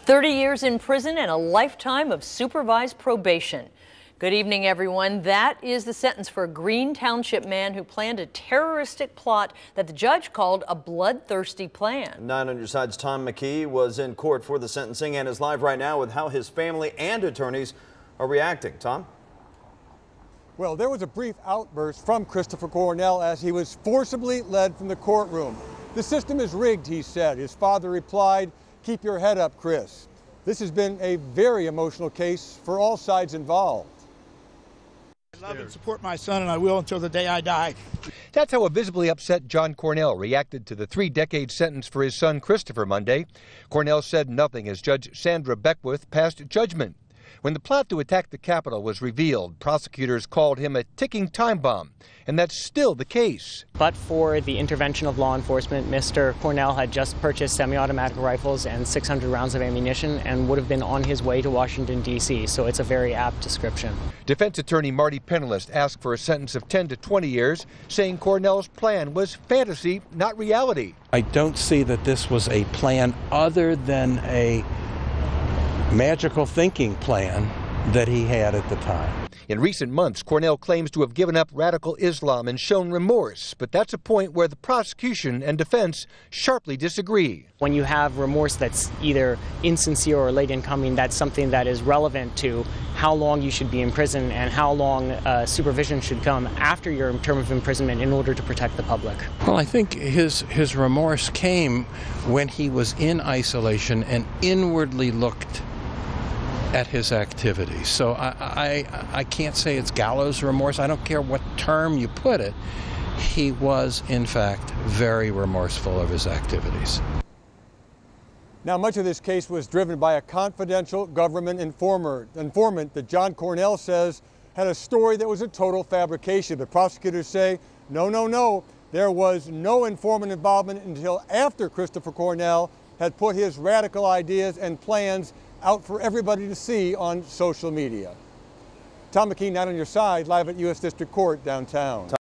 30 years in prison and a lifetime of supervised probation. Good evening, everyone. That is the sentence for a Green Township man who planned a terroristic plot that the judge called a bloodthirsty plan. 9 on your side's Tom McKee was in court for the sentencing and is live right now with how his family and attorneys are reacting. Tom? Well, there was a brief outburst from Christopher Cornell as he was forcibly led from the courtroom. The system is rigged, he said. His father replied, "Keep your head up, Chris." This has been a very emotional case for all sides involved. I love and support my son, and I will until the day I die. That's how a visibly upset John Cornell reacted to the 3-decade sentence for his son Christopher Monday. Cornell said nothing as Judge Sandra Beckwith passed judgment. When the plot to attack the Capitol was revealed, prosecutors called him a ticking time bomb, and that's still the case. But for the intervention of law enforcement, Mr. Cornell had just purchased semi-automatic rifles and 600 rounds of ammunition and would have been on his way to Washington, D.C., so it's a very apt description. Defense attorney Marty Penalist asked for a sentence of 10 to 20 years, saying Cornell's plan was fantasy, not reality. I don't see that this was a plan other than a magical thinking plan that he had at the time. In recent months, Cornell claims to have given up radical Islam and shown remorse, but that's a point where the prosecution and defense sharply disagree. When you have remorse that's either insincere or late in coming, that's something that is relevant to how long you should be in prison and how long supervision should come after your term of imprisonment in order to protect the public. Well, I think his remorse came when he was in isolation and inwardly looked at his activities. So I can't say it's gallows remorse. I don't care what term you put it. He was, in fact, very remorseful of his activities. Now, much of this case was driven by a confidential government informant that John Cornell says had a story that was a total fabrication. The prosecutors say, no, there was no informant involvement until after Christopher Cornell had put his radical ideas and plans out for everybody to see on social media. Tom McKee, 9 on your side, live at U.S. District Court downtown.